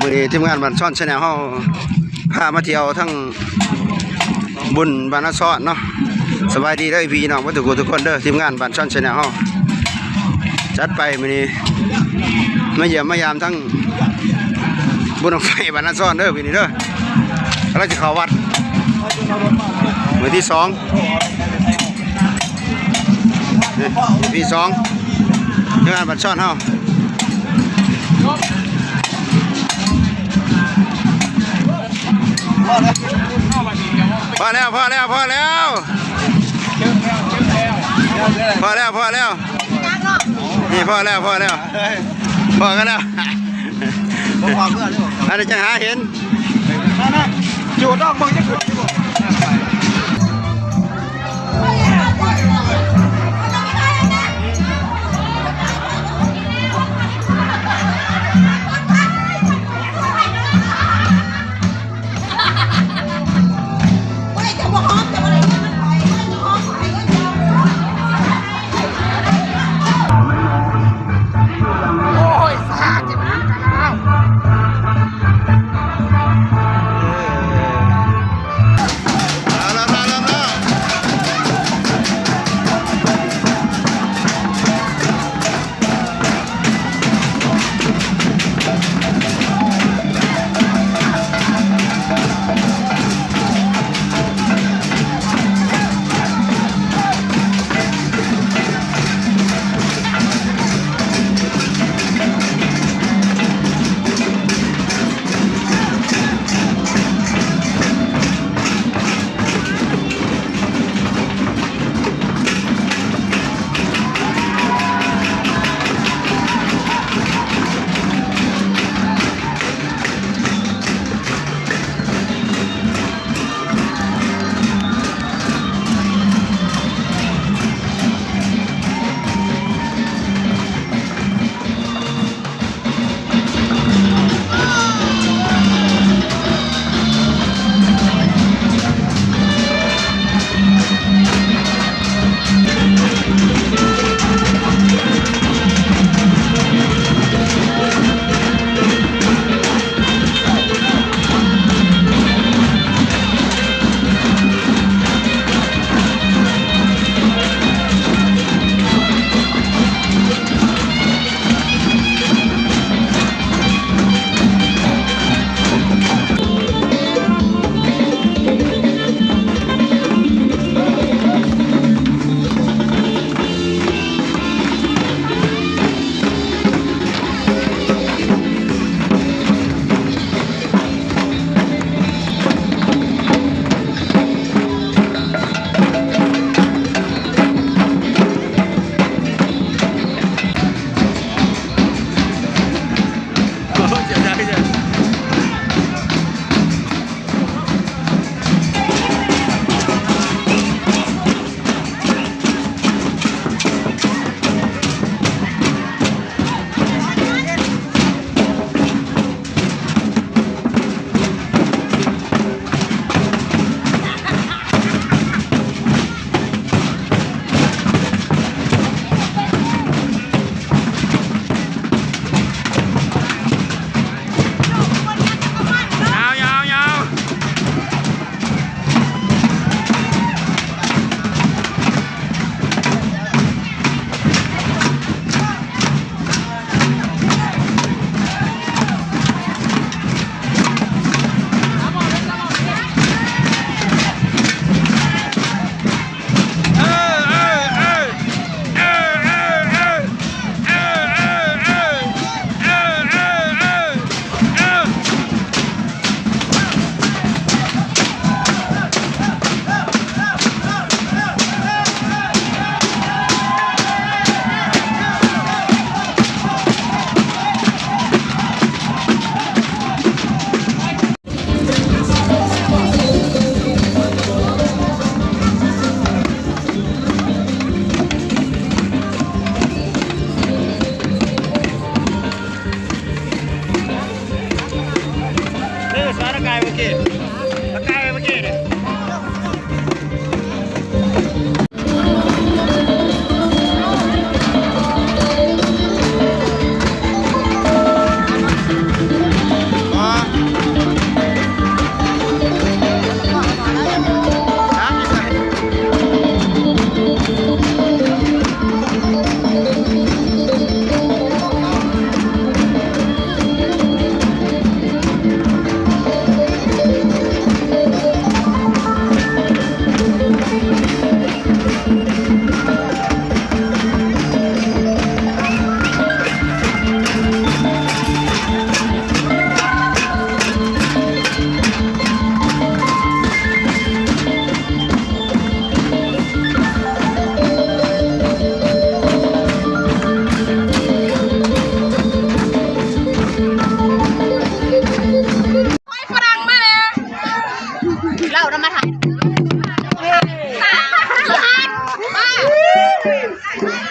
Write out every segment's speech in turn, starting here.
มื้อนี้ทีมงานบ้านซ่อนชาแนลเฮาพามาเที่ยวทั้งบุญบ้านนาซ่อนเนาะสบายดีเด้อพี่น้องทุกคนเด้อทีมงานบ้านซ่อนชาแนลเฮาจัดไปมื้อนี้มาเยี่ยมมายามทั้งบุญบั้งไฟบ้านนาซ่อนเด้อพี่นี่เด้อเราจะเข้าวัดมื้อที่2ที่2ทีมงานบ้านซ่อนเฮาพอแล้วนี่พอแล้วพอกันแล้วอะไรจะหาเห็นจูดอกมึงจะขุด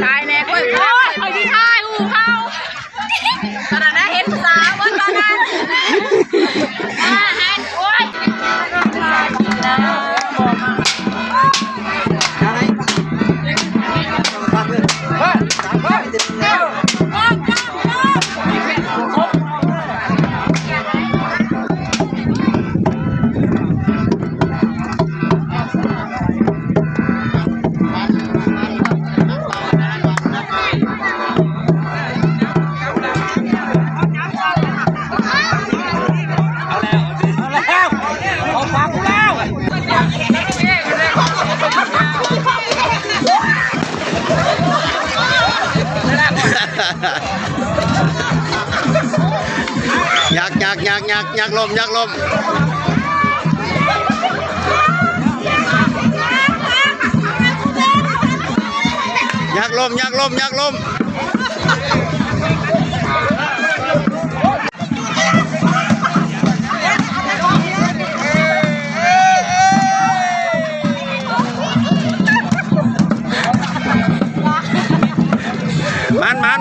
ตายแน่ก้อยโอ้ยคอยที่ท่ายอูเขาตอนนั้นเห็นสาวตอนนั้นโอ้ยยักลมยักลมยักลมยักลมยักลม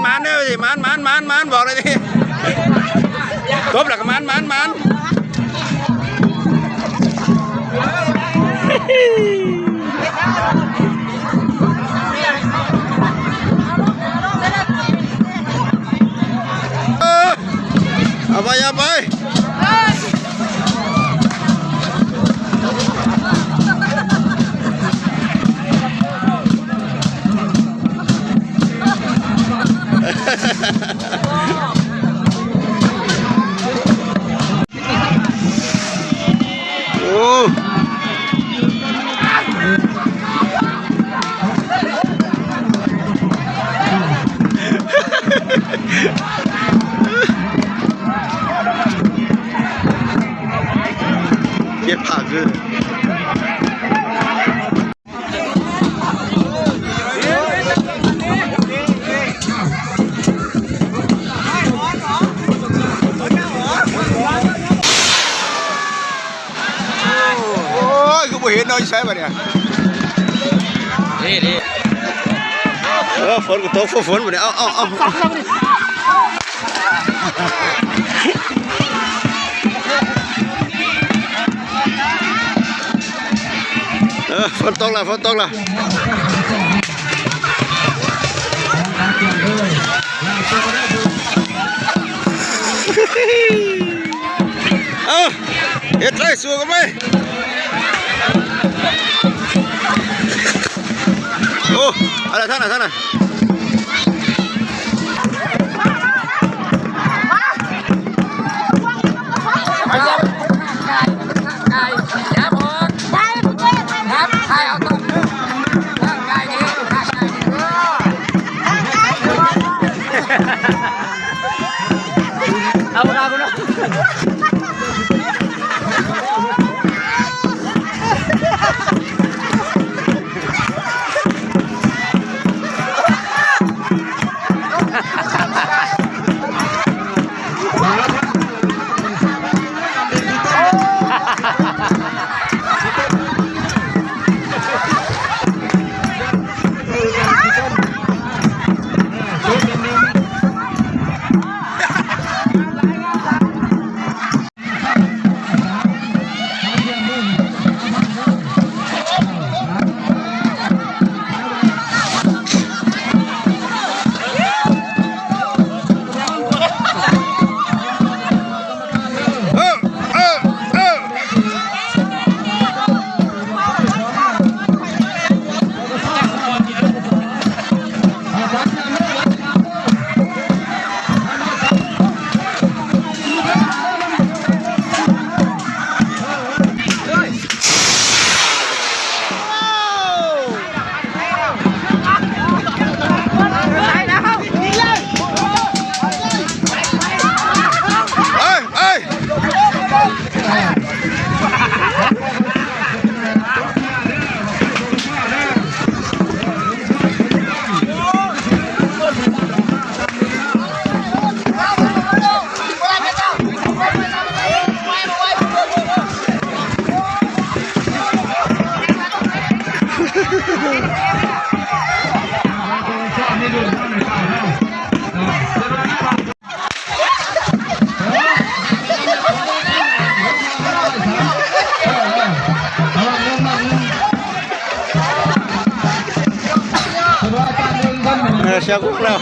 มันเด้อสิมันบอกเลยดิครบหลักมันเอาไปโอ้เก็บผักเลยเห็นน้อยใช่ป่ะเนี่ยนี่ฝนก็ตกฝนป่ะเนี่ยเอาฝนตกละเฮ็ดไรสู้กันไหมโอ้อะไรท่านน่ะ เชียวกุ๊กแล้ว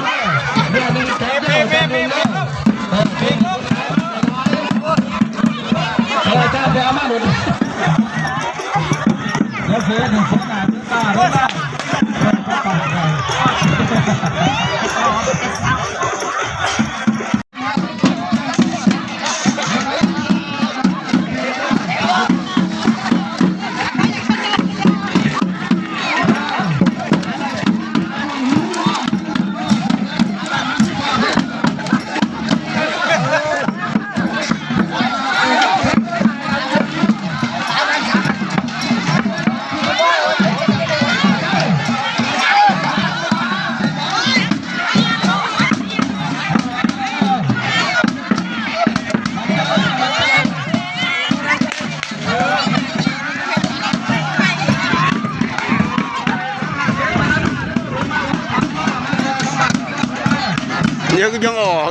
เดี๋ยวก็ยังออก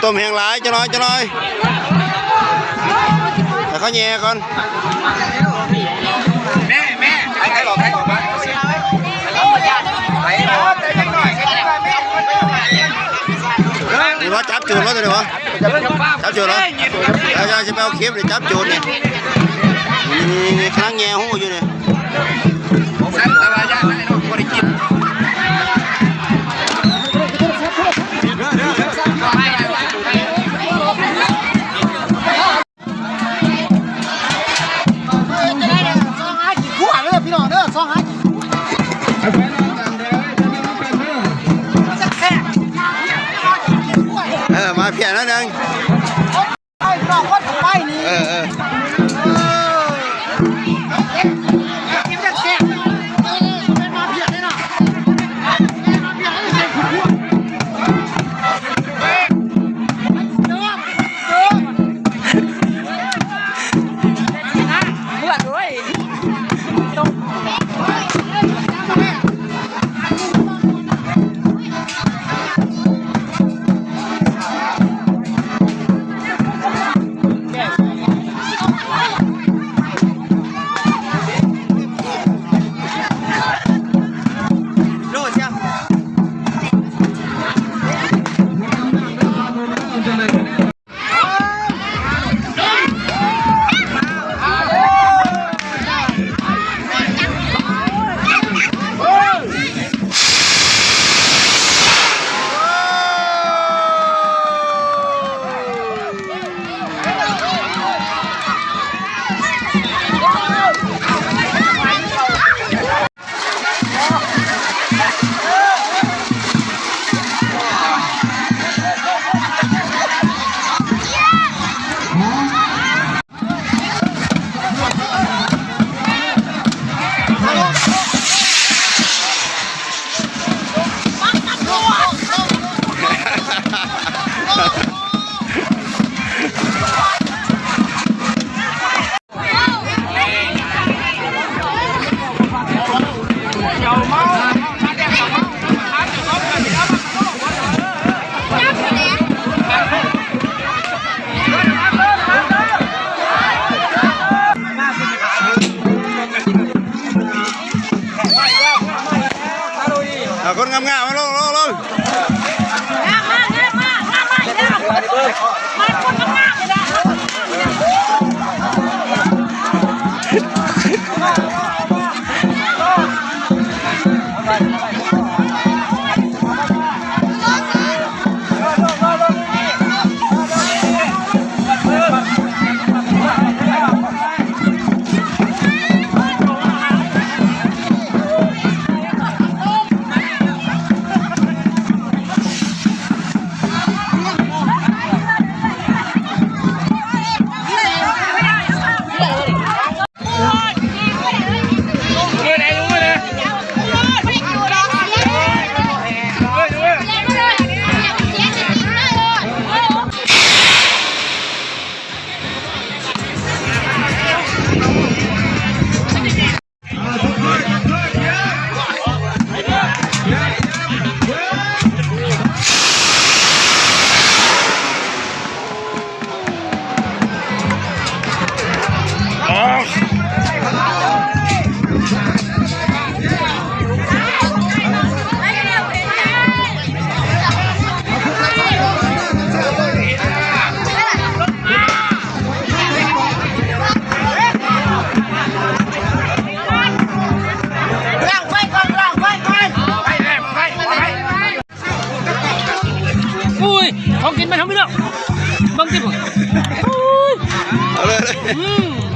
ต้มแห้งหลายจะน้อยแต่เขาแย่ก่อนแม่ใครบอกมานี่ว่าจับโจรแล้วตัวเดียวจับโจรแล้วเราจะไปเอาคลิปเลยจับโจรเนี่ยมีครั้งแย่หูอยู่เนี่ยมาเพียงนั่นเองคนงามๆมาลงงามมากคนงามเลยนะ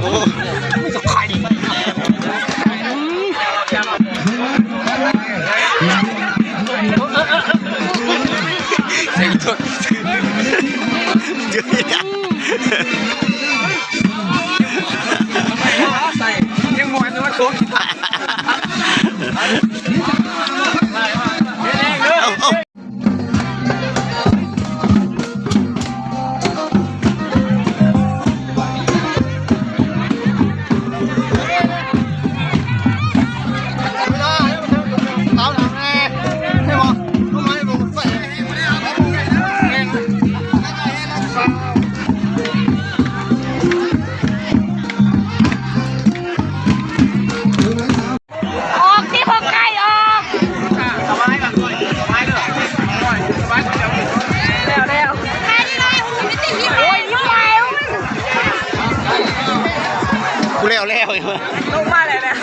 โอ้ไม่จะไข่ใส่ชุดเยอะจังใส่ยังมวยตัวโค้งออกที่พกไก่ออกแล้วใครได้หุ่นไม่ติดที่โอ้ยยิ่งใหญ่ กูเร็วลงมาเลยเนี่ย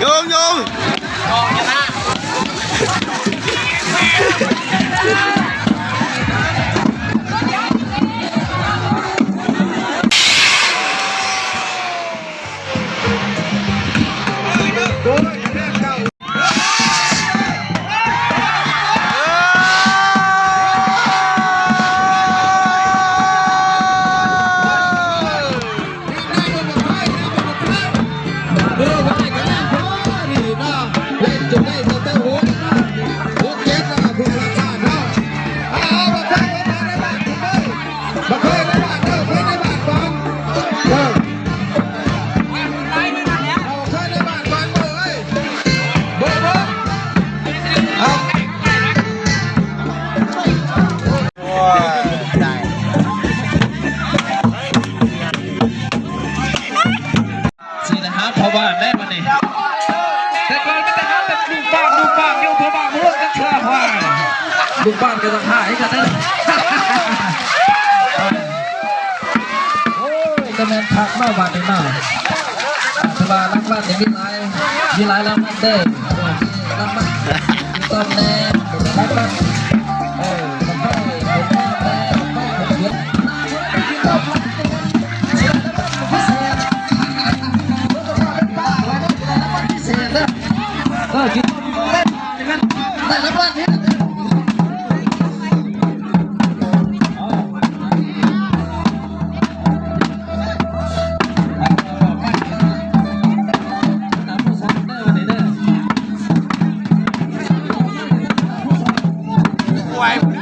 โยมสินะครับเพราะว่าได้มาเนี่ยแต่ก่อนก็จะหาแต่ลูกบ้านอยู่เพราะบ้านพวกกันเชื่อว่าลูกบ้านก็ต้องหาให้กันนะโอ้ยกำลังพักมาบ้านนี่มาสบายรักบ้านอย่างวิไลรักบ้านเด้รักบ้านต้นแน่รักบ้านต้องไปเป็นแม่ต้องเยอะกินแต่ละวันเนี่ยไว้